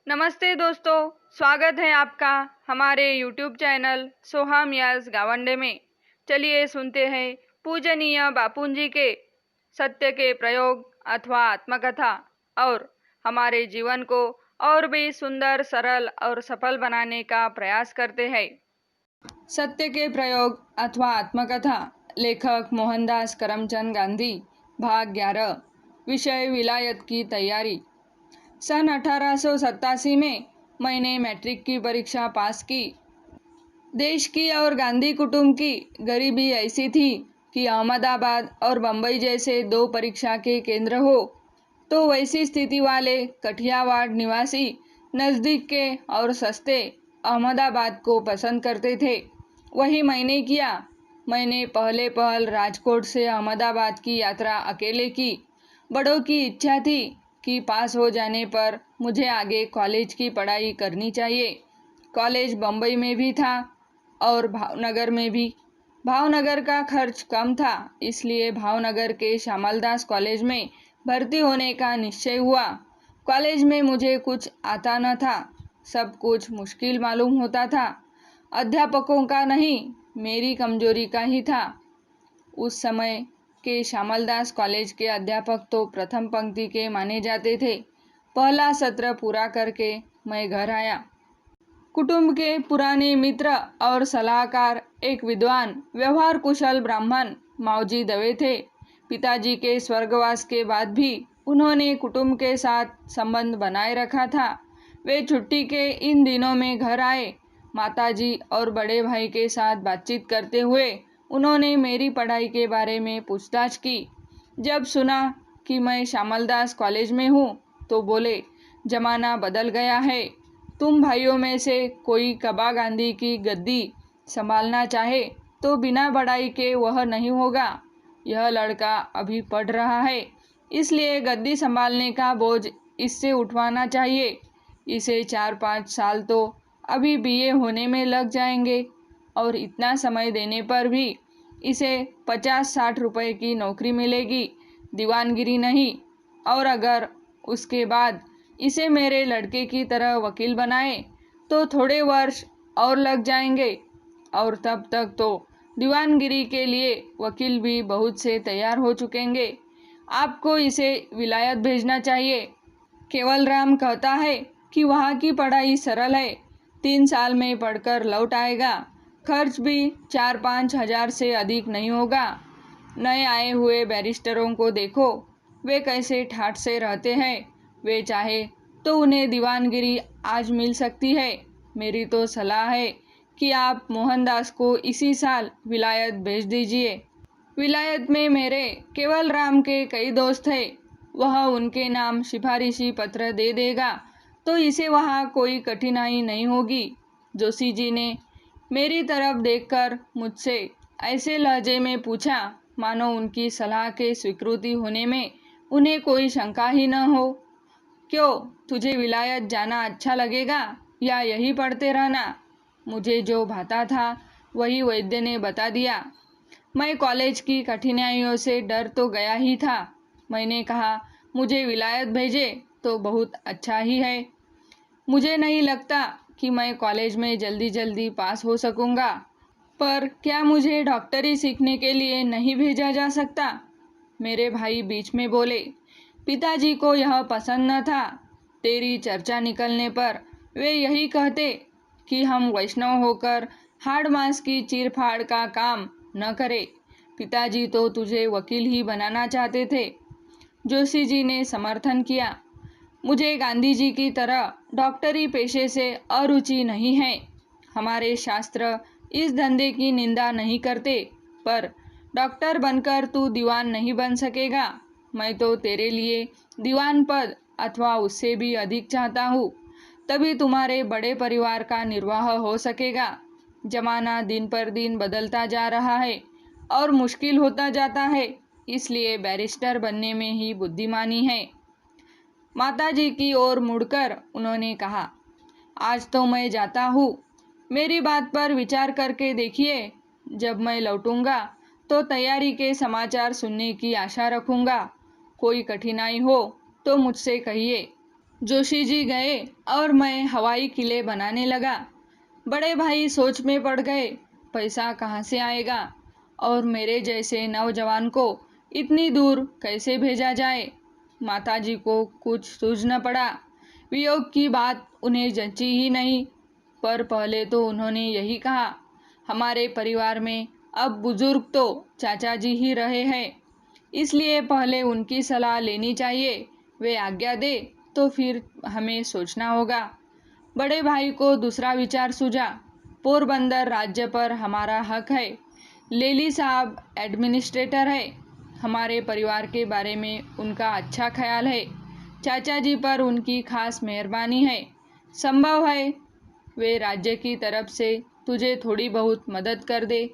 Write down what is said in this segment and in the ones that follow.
नमस्ते दोस्तों, स्वागत है आपका हमारे YouTube चैनल सोहम यस गावंडे में। चलिए सुनते हैं पूजनीय बापूजी के सत्य के प्रयोग अथवा आत्मकथा और हमारे जीवन को और भी सुंदर, सरल और सफल बनाने का प्रयास करते हैं। सत्य के प्रयोग अथवा आत्मकथा, लेखक मोहनदास करमचंद गांधी, भाग 11, विषय विलायत की तैयारी। सन 1887 में मैंने मैट्रिक की परीक्षा पास की। देश की और गांधी कुटुंब की गरीबी ऐसी थी कि अहमदाबाद और बम्बई जैसे दो परीक्षा के केंद्र हो, तो वैसी स्थिति वाले कठियावाड़ निवासी नज़दीक के और सस्ते अहमदाबाद को पसंद करते थे। वही मैंने किया। मैंने पहले पहल राजकोट से अहमदाबाद की यात्रा अकेले की। बड़ों की इच्छा थी कि पास हो जाने पर मुझे आगे कॉलेज की पढ़ाई करनी चाहिए। कॉलेज बम्बई में भी था और भावनगर में भी। भावनगर का खर्च कम था, इसलिए भावनगर के श्यामलदास कॉलेज में भर्ती होने का निश्चय हुआ। कॉलेज में मुझे कुछ आता न था, सब कुछ मुश्किल मालूम होता था। अध्यापकों का नहीं, मेरी कमजोरी का ही था। उस समय के श्यामलदास कॉलेज के अध्यापक तो प्रथम पंक्ति के माने जाते थे। पहला सत्र पूरा करके मैं घर आया। कुटुंब के पुराने मित्र और सलाहकार एक विद्वान, व्यवहार कुशल ब्राह्मण मावजी दवे थे। पिताजी के स्वर्गवास के बाद भी उन्होंने कुटुंब के साथ संबंध बनाए रखा था। वे छुट्टी के इन दिनों में घर आए। माताजी और बड़े भाई के साथ बातचीत करते हुए उन्होंने मेरी पढ़ाई के बारे में पूछताछ की। जब सुना कि मैं श्यामलदास कॉलेज में हूँ तो बोले, जमाना बदल गया है। तुम भाइयों में से कोई कबा गांधी की गद्दी संभालना चाहे तो बिना पढ़ाई के वह नहीं होगा। यह लड़का अभी पढ़ रहा है, इसलिए गद्दी संभालने का बोझ इससे उठवाना चाहिए। इसे 4-5 साल तो अभी बीए होने में लग जाएंगे और इतना समय देने पर भी इसे 50-60 रुपए की नौकरी मिलेगी, दीवानगिरी नहीं। और अगर उसके बाद इसे मेरे लड़के की तरह वकील बनाए तो थोड़े वर्ष और लग जाएंगे और तब तक तो दीवानगिरी के लिए वकील भी बहुत से तैयार हो चुकेंगे। आपको इसे विलायत भेजना चाहिए। केवलराम कहता है कि वहाँ की पढ़ाई सरल है, 3 साल में पढ़कर लौट आएगा। खर्च भी 4-5 हजार से अधिक नहीं होगा। नए आए हुए बैरिस्टरों को देखो, वे कैसे ठाठ से रहते हैं। वे चाहे तो उन्हें दीवानगिरी आज मिल सकती है। मेरी तो सलाह है कि आप मोहनदास को इसी साल विलायत भेज दीजिए। विलायत में मेरे केवलराम के कई दोस्त हैं। वह उनके नाम सिफारिशी पत्र दे देगा तो इसे वहाँ कोई कठिनाई नहीं होगी। जोशी जी ने मेरी तरफ देखकर मुझसे ऐसे लहजे में पूछा मानो उनकी सलाह के स्वीकृति होने में उन्हें कोई शंका ही न हो। क्यों, तुझे विलायत जाना अच्छा लगेगा या यही पढ़ते रहना? मुझे जो भाता था वही वैद्य ने बता दिया। मैं कॉलेज की कठिनाइयों से डर तो गया ही था। मैंने कहा, मुझे विलायत भेजे तो बहुत अच्छा ही है। मुझे नहीं लगता कि मैं कॉलेज में जल्दी जल्दी पास हो सकूंगा, पर क्या मुझे डॉक्टरी सीखने के लिए नहीं भेजा जा सकता? मेरे भाई बीच में बोले, पिताजी को यह पसंद न था। तेरी चर्चा निकलने पर वे यही कहते कि हम वैष्णव होकर हाड़ मांस की चीरफाड़ का काम न करें। पिताजी तो तुझे वकील ही बनाना चाहते थे। जोशी जी ने समर्थन किया। मुझे गांधी जी की तरह डॉक्टरी पेशे से अरुचि नहीं है। हमारे शास्त्र इस धंधे की निंदा नहीं करते, पर डॉक्टर बनकर तू दीवान नहीं बन सकेगा। मैं तो तेरे लिए दीवान पद अथवा उससे भी अधिक चाहता हूँ, तभी तुम्हारे बड़े परिवार का निर्वाह हो सकेगा। जमाना दिन पर दिन बदलता जा रहा है और मुश्किल होता जाता है, इसलिए बैरिस्टर बनने में ही बुद्धिमानी है। माताजी की ओर मुड़कर उन्होंने कहा, आज तो मैं जाता हूँ। मेरी बात पर विचार करके देखिए। जब मैं लौटूंगा तो तैयारी के समाचार सुनने की आशा रखूंगा। कोई कठिनाई हो तो मुझसे कहिए। जोशी जी गए और मैं हवाई किले बनाने लगा। बड़े भाई सोच में पड़ गए, पैसा कहाँ से आएगा और मेरे जैसे नौजवान को इतनी दूर कैसे भेजा जाए। माताजी को कुछ सूझ न पड़ा। वियोग की बात उन्हें जची ही नहीं, पर पहले तो उन्होंने यही कहा, हमारे परिवार में अब बुजुर्ग तो चाचा जी ही रहे हैं, इसलिए पहले उनकी सलाह लेनी चाहिए। वे आज्ञा दे तो फिर हमें सोचना होगा। बड़े भाई को दूसरा विचार सूझा। पोरबंदर राज्य पर हमारा हक है। लेली साहब एडमिनिस्ट्रेटर है। हमारे परिवार के बारे में उनका अच्छा ख्याल है। चाचा जी पर उनकी खास मेहरबानी है। संभव है वे राज्य की तरफ से तुझे थोड़ी बहुत मदद कर दे।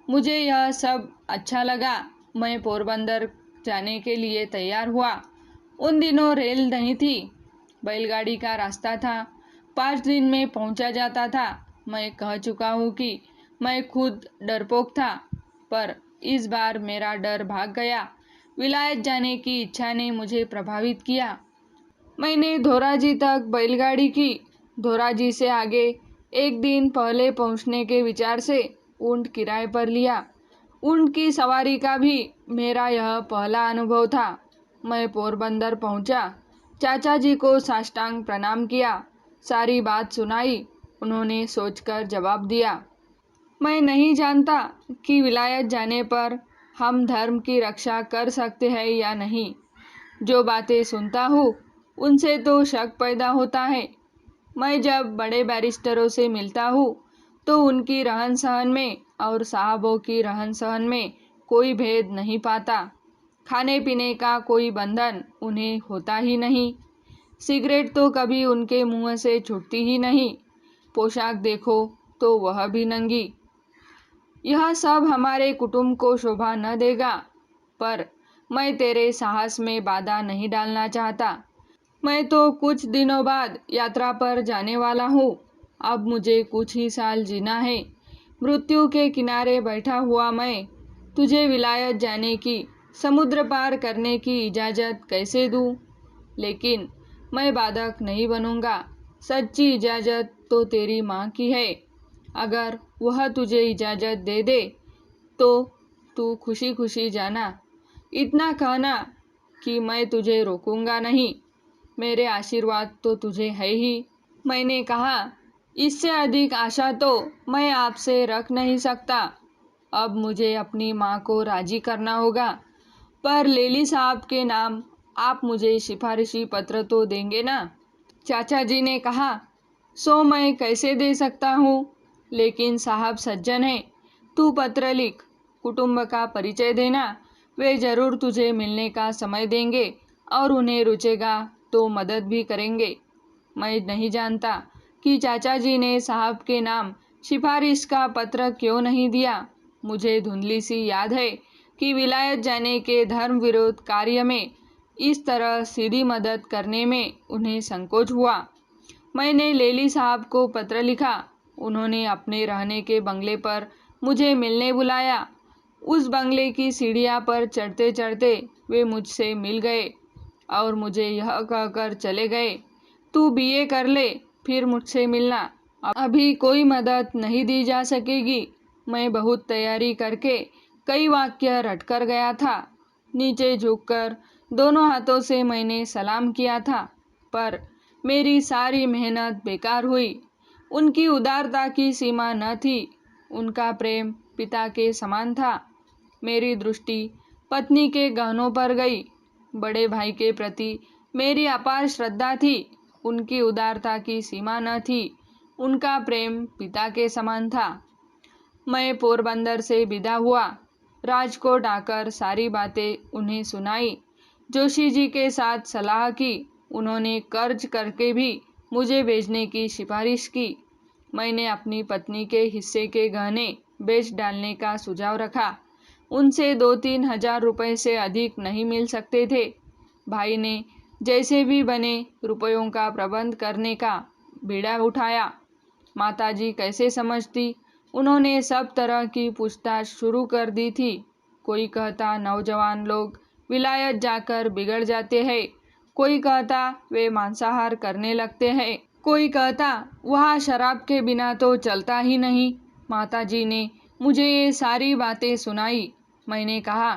मुझे यह सब अच्छा लगा। मैं पोरबंदर जाने के लिए तैयार हुआ। उन दिनों रेल नहीं थी, बैलगाड़ी का रास्ता था। 5 दिन में पहुंचा जाता था। मैं कह चुका हूँ कि मैं खुद डरपोक था, पर इस बार मेरा डर भाग गया। विलायत जाने की इच्छा ने मुझे प्रभावित किया। मैंने धोराजी तक बैलगाड़ी की। धोराजी से आगे एक दिन पहले पहुंचने के विचार से ऊंट किराए पर लिया। ऊंट की सवारी का भी मेरा यह पहला अनुभव था। मैं पोरबंदर पहुंचा। चाचा जी को साष्टांग प्रणाम किया। सारी बात सुनाई। उन्होंने सोचकर जवाब दिया, मैं नहीं जानता कि विलायत जाने पर हम धर्म की रक्षा कर सकते हैं या नहीं। जो बातें सुनता हूँ उनसे तो शक पैदा होता है। मैं जब बड़े बैरिस्टरों से मिलता हूँ तो उनकी रहन सहन में और साहबों की रहन सहन में कोई भेद नहीं पाता। खाने पीने का कोई बंधन उन्हें होता ही नहीं। सिगरेट तो कभी उनके मुंह से छूटती ही नहीं। पोशाक देखो तो वह भी नंगी। यह सब हमारे कुटुंब को शोभा न देगा, पर मैं तेरे साहस में बाधा नहीं डालना चाहता। मैं तो कुछ दिनों बाद यात्रा पर जाने वाला हूँ। अब मुझे कुछ ही साल जीना है। मृत्यु के किनारे बैठा हुआ मैं तुझे विलायत जाने की, समुद्र पार करने की इजाज़त कैसे दूँ? लेकिन मैं बाधक नहीं बनूंगा। सच्ची इजाज़त तो तेरी माँ की है। अगर वह तुझे इजाज़त दे दे तो तू खुशी खुशी जाना। इतना कहना कि मैं तुझे रोकूंगा नहीं। मेरे आशीर्वाद तो तुझे है ही। मैंने कहा, इससे अधिक आशा तो मैं आपसे रख नहीं सकता। अब मुझे अपनी माँ को राजी करना होगा। पर लेली साहब के नाम आप मुझे सिफारिशी पत्र तो देंगे ना? चाचा जी ने कहा, सो मैं कैसे दे सकता हूँ, लेकिन साहब सज्जन है। तू पत्र लिख, कुटुंब का परिचय देना। वे जरूर तुझे मिलने का समय देंगे और उन्हें रुचेगा तो मदद भी करेंगे। मैं नहीं जानता कि चाचा जी ने साहब के नाम सिफारिश का पत्र क्यों नहीं दिया। मुझे धुंधली सी याद है कि विलायत जाने के धर्म विरोध कार्य में इस तरह सीधी मदद करने में उन्हें संकोच हुआ। मैंने लेली साहब को पत्र लिखा। उन्होंने अपने रहने के बंगले पर मुझे मिलने बुलाया। उस बंगले की सीढ़ियाँ पर चढ़ते चढ़ते वे मुझसे मिल गए और मुझे यह कहकर चले गए, तू बीए कर ले, फिर मुझसे मिलना। अभी कोई मदद नहीं दी जा सकेगी। मैं बहुत तैयारी करके कई वाक्य रटकर गया था। नीचे झुककर दोनों हाथों से मैंने सलाम किया था, पर मेरी सारी मेहनत बेकार हुई। उनकी उदारता की सीमा न थी। उनका प्रेम पिता के समान था। मेरी दृष्टि पत्नी के गहनों पर गई। बड़े भाई के प्रति मेरी अपार श्रद्धा थी। उनकी उदारता की सीमा न थी। उनका प्रेम पिता के समान था। मैं पोरबंदर से विदा हुआ। राजकोट आकर सारी बातें उन्हें सुनाई। जोशी जी के साथ सलाह की। उन्होंने कर्ज करके भी मुझे भेजने की सिफारिश की। मैंने अपनी पत्नी के हिस्से के गहने बेच डालने का सुझाव रखा। उनसे 2-3 हजार रुपए से अधिक नहीं मिल सकते थे। भाई ने जैसे भी बने रुपयों का प्रबंध करने का बीड़ा उठाया। माताजी कैसे समझती? उन्होंने सब तरह की पूछताछ शुरू कर दी थी। कोई कहता नौजवान लोग विलायत जाकर बिगड़ जाते हैं, कोई कहता वे मांसाहार करने लगते हैं, कोई कहता वहाँ शराब के बिना तो चलता ही नहीं। माताजी ने मुझे ये सारी बातें सुनाई। मैंने कहा,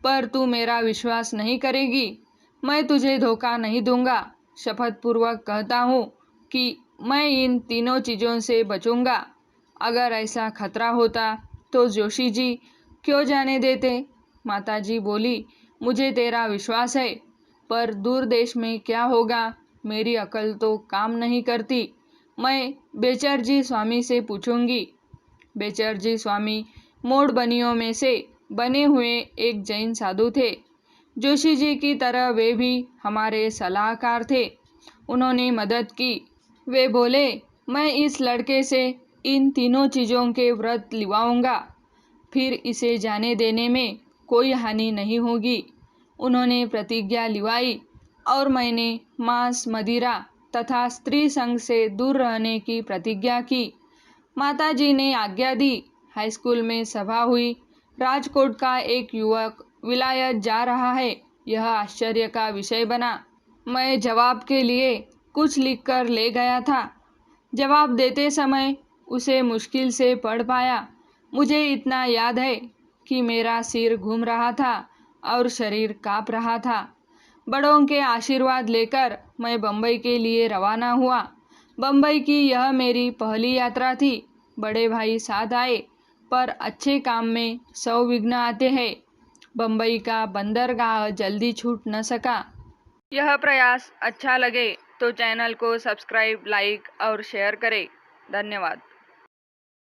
पर तू मेरा विश्वास नहीं करेगी। मैं तुझे धोखा नहीं दूंगा। शपथपूर्वक कहता हूँ कि मैं इन तीनों चीज़ों से बचूंगा। अगर ऐसा खतरा होता तो जोशी जी क्यों जाने देते? माताजी बोली, मुझे तेरा विश्वास है, पर दूर देश में क्या होगा? मेरी अकल तो काम नहीं करती। मैं बेचरजी स्वामी से पूछूंगी। बेचरजी स्वामी मोड़ बनियों में से बने हुए एक जैन साधु थे। जोशी जी की तरह वे भी हमारे सलाहकार थे। उन्होंने मदद की। वे बोले, मैं इस लड़के से इन तीनों चीज़ों के व्रत लिवाऊंगा, फिर इसे जाने देने में कोई हानि नहीं होगी। उन्होंने प्रतिज्ञा लिवाई और मैंने मांस, मदिरा तथा स्त्री संग से दूर रहने की प्रतिज्ञा की। माताजी ने आज्ञा दी। हाईस्कूल में सभा हुई। राजकोट का एक युवक विलायत जा रहा है, यह आश्चर्य का विषय बना। मैं जवाब के लिए कुछ लिखकर ले गया था। जवाब देते समय उसे मुश्किल से पढ़ पाया। मुझे इतना याद है कि मेरा सिर घूम रहा था और शरीर काँप रहा था। बड़ों के आशीर्वाद लेकर मैं बम्बई के लिए रवाना हुआ। बम्बई की यह मेरी पहली यात्रा थी। बड़े भाई साथ आए, पर अच्छे काम में 100 विघ्न आते हैं। बम्बई का बंदरगाह जल्दी छूट न सका। यह प्रयास अच्छा लगे तो चैनल को सब्सक्राइब, लाइक और शेयर करें। धन्यवाद।